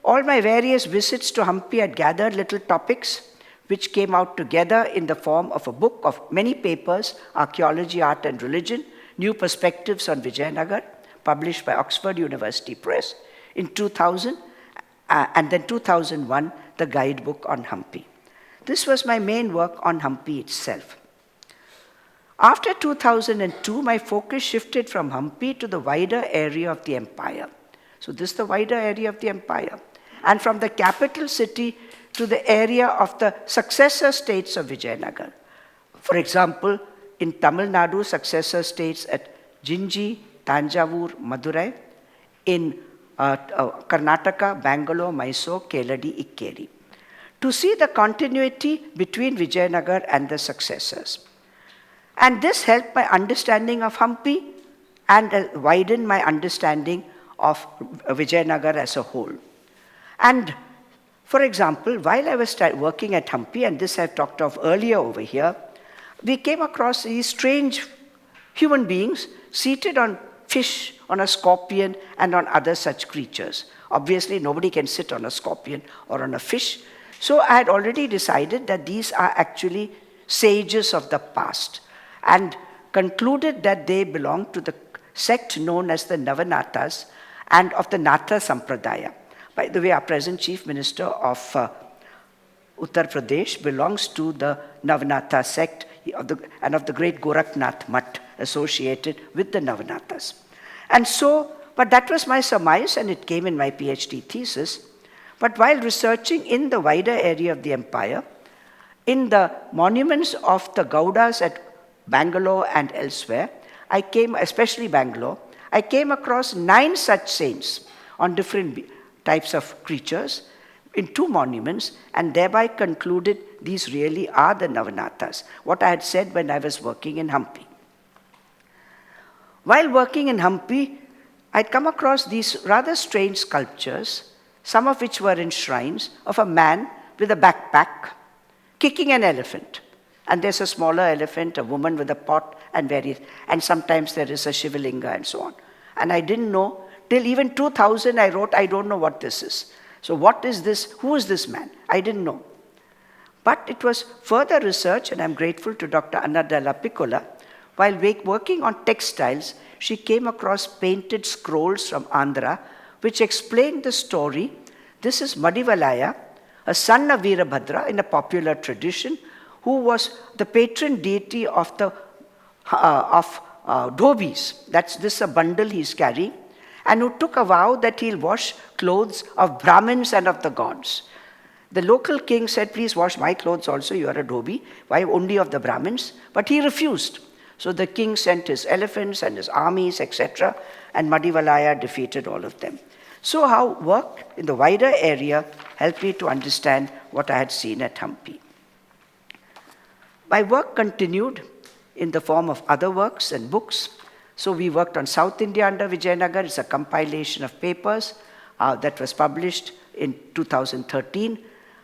all my various visits to Hampi had gathered little topics which came out together in the form of a book of many papers, Archaeology, Art and Religion, New Perspectives on Vijayanagar, published by Oxford University Press in 2000, and then 2001, the guidebook on Hampi. This was my main work on Hampi itself. After 2002, my focus shifted from Hampi to the wider area of the empire. So this is the wider area of the empire. And from the capital city to the area of the successor states of Vijayanagar. For example, in Tamil Nadu, successor states at Jinji, Tanjavur, Madurai. In Karnataka, Bangalore, Mysore, Keladi, Ikkeri. To see the continuity between Vijayanagar and the successors. And this helped my understanding of Hampi and widened my understanding of Vijayanagar as a whole. And for example, while I was working at Hampi, and this I've talked of earlier over here, we came across these strange human beings seated on fish, on a scorpion, and on other such creatures. Obviously, nobody can sit on a scorpion or on a fish. So I had already decided that these are actually sages of the past, and concluded that they belong to the sect known as the Navanathas and of the Natha Sampradaya. By the way, our present Chief Minister of Uttar Pradesh belongs to the Navanatha sect and of the great Gorakhnath Mutt associated with the Navanathas. And so, but that was my surmise, and it came in my PhD thesis. But while researching in the wider area of the empire, in the monuments of the Gaudas at Bangalore and elsewhere, especially Bangalore, I came across 9 such saints on different types of creatures in 2 monuments, and thereby concluded these really are the Navanathas, what I had said when I was working in Hampi. While working in Hampi, I'd come across these rather strange sculptures, some of which were in shrines, of a man with a backpack kicking an elephant. And there's a smaller elephant, a woman with a pot, and sometimes there is a Shivalinga and so on. And I didn't know, till even 2000 I wrote, I don't know what this is. So what is this? Who is this man? I didn't know. But it was further research, and I'm grateful to Dr. Anna Della Piccola. While working on textiles, she came across painted scrolls from Andhra, which explained the story. This is Madivalaya, a son of Veerabhadra in a popular tradition, who was the patron deity of the dhobis. This is a bundle he's carrying, and who took a vow that he'll wash clothes of Brahmins and of the gods. The local king said, please wash my clothes also, you are a dhobi. Why only of the Brahmins? But he refused. So the king sent his elephants and his armies, etc., and Madivalaya defeated all of them. So how work in the wider area helped me to understand what I had seen at Hampi. My work continued in the form of other works and books. So we worked on South India under Vijayanagar. It's a compilation of papers that was published in 2013.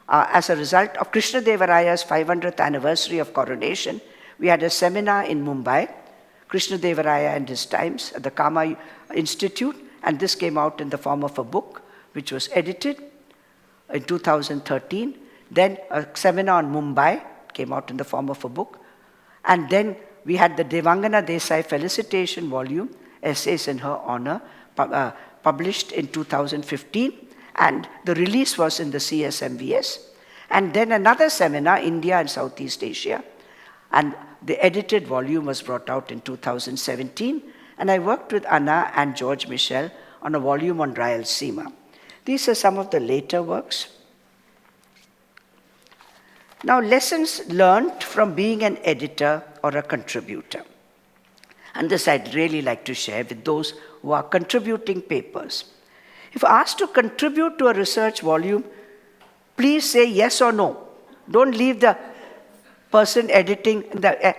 As a result of Krishnadevaraya's 500th anniversary of coronation, we had a seminar in Mumbai, Krishnadevaraya and His Times, at the Kama Institute, and this came out in the form of a book, which was edited in 2013. Then a seminar on Mumbai came out in the form of a book. And then we had the Devangana Desai Felicitation Volume, Essays in Her Honor, published in 2015. And the release was in the CSMVS. And then another seminar, India and Southeast Asia. And the edited volume was brought out in 2017. And I worked with Anna and George Michel on a volume on Rayalaseema. These are some of the later works. Now, lessons learned from being an editor or a contributor. And this I'd really like to share with those who are contributing papers. If asked to contribute to a research volume, please say yes or no. Don't leave the person editing,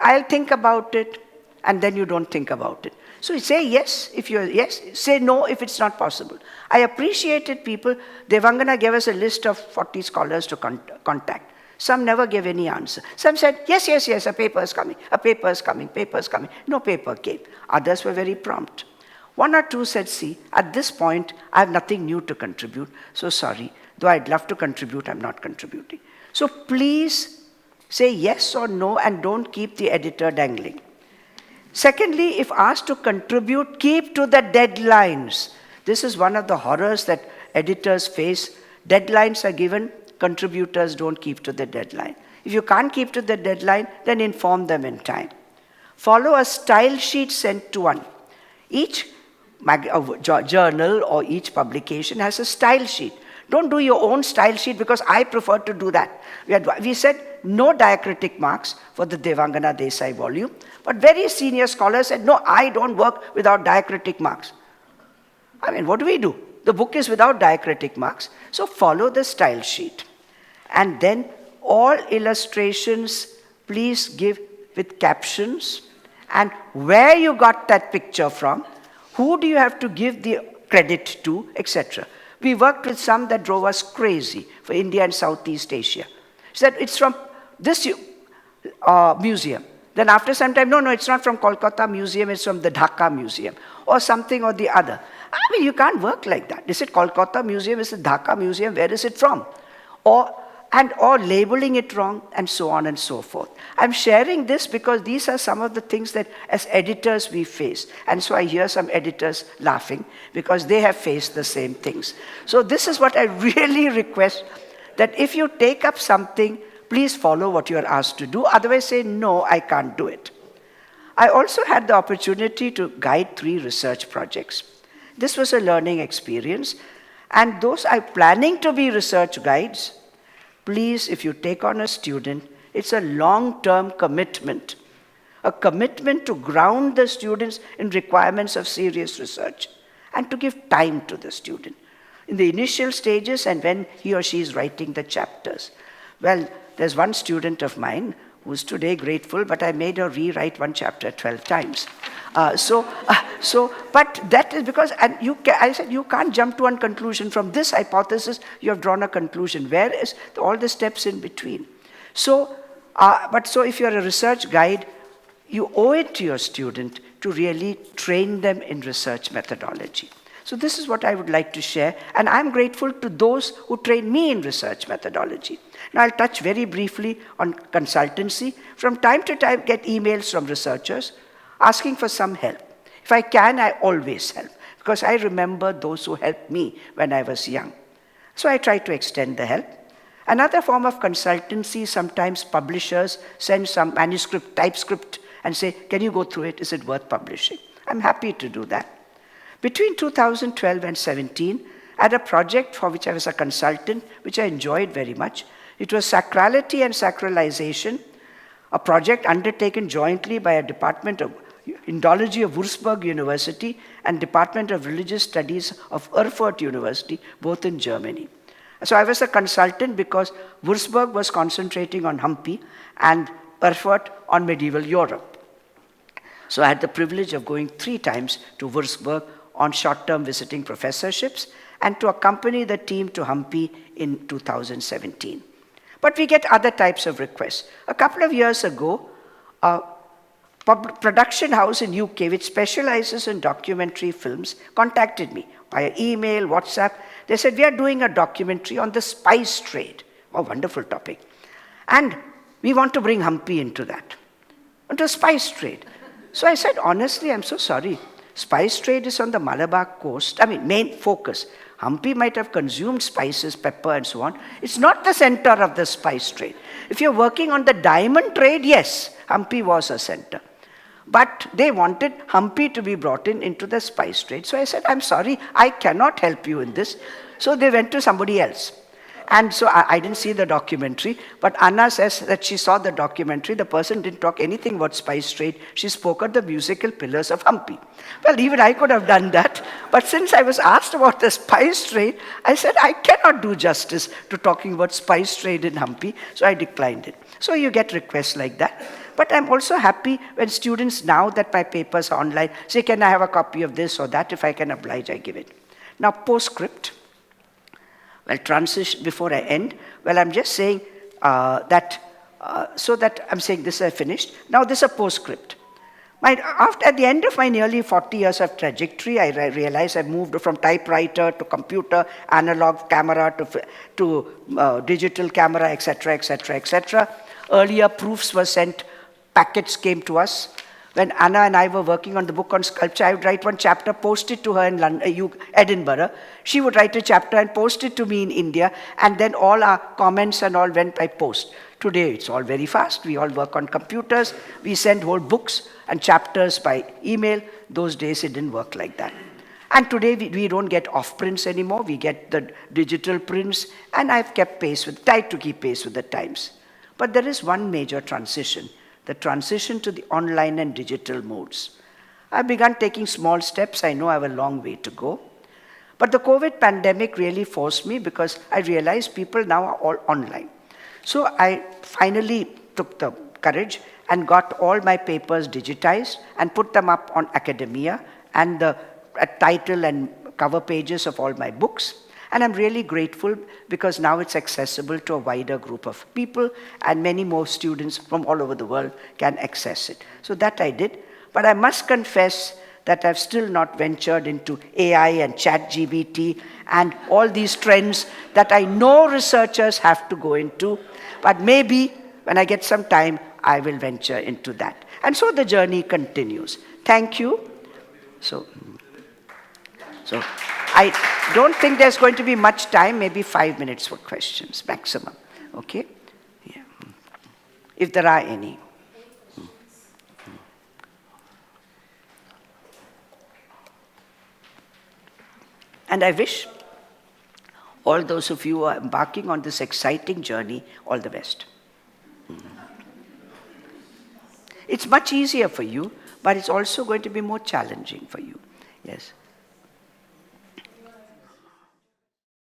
I'll think about it, and then you don't think about it. So say yes if you're yes, say no if it's not possible. I appreciated people. Devangana gave us a list of 40 scholars to contact. Some never gave any answer. Some said, yes, a paper is coming, paper is coming. No paper came. Others were very prompt. One or two said, see, at this point, I have nothing new to contribute, so sorry. Though I'd love to contribute, I'm not contributing. So please say yes or no and don't keep the editor dangling. Secondly, if asked to contribute, keep to the deadlines. This is one of the horrors that editors face. Deadlines are given, contributors don't keep to the deadline. If you can't keep to the deadline, then inform them in time. Follow a style sheet sent to one. Each journal or each publication has a style sheet. Don't do your own style sheet because I prefer to do that. We said no diacritic marks for the Devangana Desai volume, but very senior scholars said, no, I don't work without diacritic marks. I mean, what do? The book is without diacritic marks, so follow the style sheet. And then all illustrations, please give with captions and where you got that picture from, who do you have to give the credit to, etc. We worked with some that drove us crazy for India and Southeast Asia. She said, it's from this museum. Then after some time, no, it's not from Kolkata Museum, it's from the Dhaka Museum, or something or the other. I mean, you can't work like that. Is it Kolkata Museum? Is it Dhaka Museum? Where is it from? Or labeling it wrong, and so on and so forth. I'm sharing this because these are some of the things that as editors we face. And so I hear some editors laughing because they have faced the same things. So this is what I really request, that if you take up something, please follow what you are asked to do. Otherwise say, no, I can't do it. I also had the opportunity to guide 3 research projects. This was a learning experience. And those are planning to be research guides. Please, if you take on a student, it's a long-term commitment. A commitment to ground the students in requirements of serious research and to give time to the student in the initial stages and when he or she is writing the chapters. Well, there's one student of mine who's today grateful, but I made her rewrite one chapter 12 times. But that is because, and I said, you can't jump to one conclusion. From this hypothesis, you have drawn a conclusion. Where is all the steps in between? So if you're a research guide, you owe it to your student to really train them in research methodology. So this is what I would like to share. And I'm grateful to those who train me in research methodology. Now, I'll touch very briefly on consultancy. From time to time, get emails from researchers asking for some help. If I can, I always help, because I remember those who helped me when I was young. So I try to extend the help. Another form of consultancy, sometimes publishers send some manuscript, typescript, and say, can you go through it? Is it worth publishing? I'm happy to do that. Between 2012 and 17, I had a project for which I was a consultant, which I enjoyed very much. It was Sacrality and Sacralization, a project undertaken jointly by a Department of Indology of Würzburg University and Department of Religious Studies of Erfurt University, both in Germany. So I was a consultant because Würzburg was concentrating on Hampi and Erfurt on medieval Europe. So I had the privilege of going 3 times to Würzburg on short-term visiting professorships and to accompany the team to Hampi in 2017. But we get other types of requests. A couple of years ago, a production house in UK which specializes in documentary films contacted me via email, WhatsApp. They said, we are doing a documentary on the spice trade. A wonderful topic. And we want to bring Hampi into that, into spice trade. So I said, honestly, I'm so sorry. Spice trade is on the Malabar coast. I mean, main focus. Hampi might have consumed spices, pepper, and so on. It's not the center of the spice trade. If you're working on the diamond trade, yes, Hampi was a center. But they wanted Hampi to be brought into the spice trade. So I said, I'm sorry, I cannot help you in this. So they went to somebody else. And so I didn't see the documentary, but Anna says that she saw the documentary. The person didn't talk anything about spice trade. She spoke of the musical pillars of Hampi. Well, even I could have done that. But since I was asked about the spice trade, I said, I cannot do justice to talking about spice trade in Hampi. So I declined it. So you get requests like that. But I'm also happy when students, now that my papers are online, say, can I have a copy of this or that? If I can oblige, I give it. Now, postscript. Well, transition, before I end, well, I'm just saying so that I'm saying this I finished. Now, this is a postscript. At the end of my nearly 40 years of trajectory, I realized I moved from typewriter to computer, analog camera to digital camera, etc., etc., etc. Earlier, proofs were sent, packets came to us. When Anna and I were working on the book on sculpture, I would write one chapter, post it to her in Edinburgh. She would write a chapter and post it to me in India, and then all our comments and all went by post. Today, it's all very fast. We all work on computers. We send whole books and chapters by email. Those days, it didn't work like that. And today, we don't get off prints anymore. We get the digital prints, and I've tried to keep pace with the times. But there is one major transition. The transition to the online and digital modes. I've begun taking small steps. I know I have a long way to go. But the COVID pandemic really forced me because I realized people now are all online. So I finally took the courage and got all my papers digitized and put them up on academia and the title and cover pages of all my books. And I'm really grateful because now it's accessible to a wider group of people and many more students from all over the world can access it. So that I did. But I must confess that I've still not ventured into AI and ChatGPT and all these trends that I know researchers have to go into. But maybe when I get some time, I will venture into that. And so the journey continues. Thank you. So I don't think there's going to be much time, maybe 5 minutes for questions, maximum. Okay? Yeah. If there are any. And I wish all those of you who are embarking on this exciting journey all the best. It's much easier for you, but it's also going to be more challenging for you. Yes.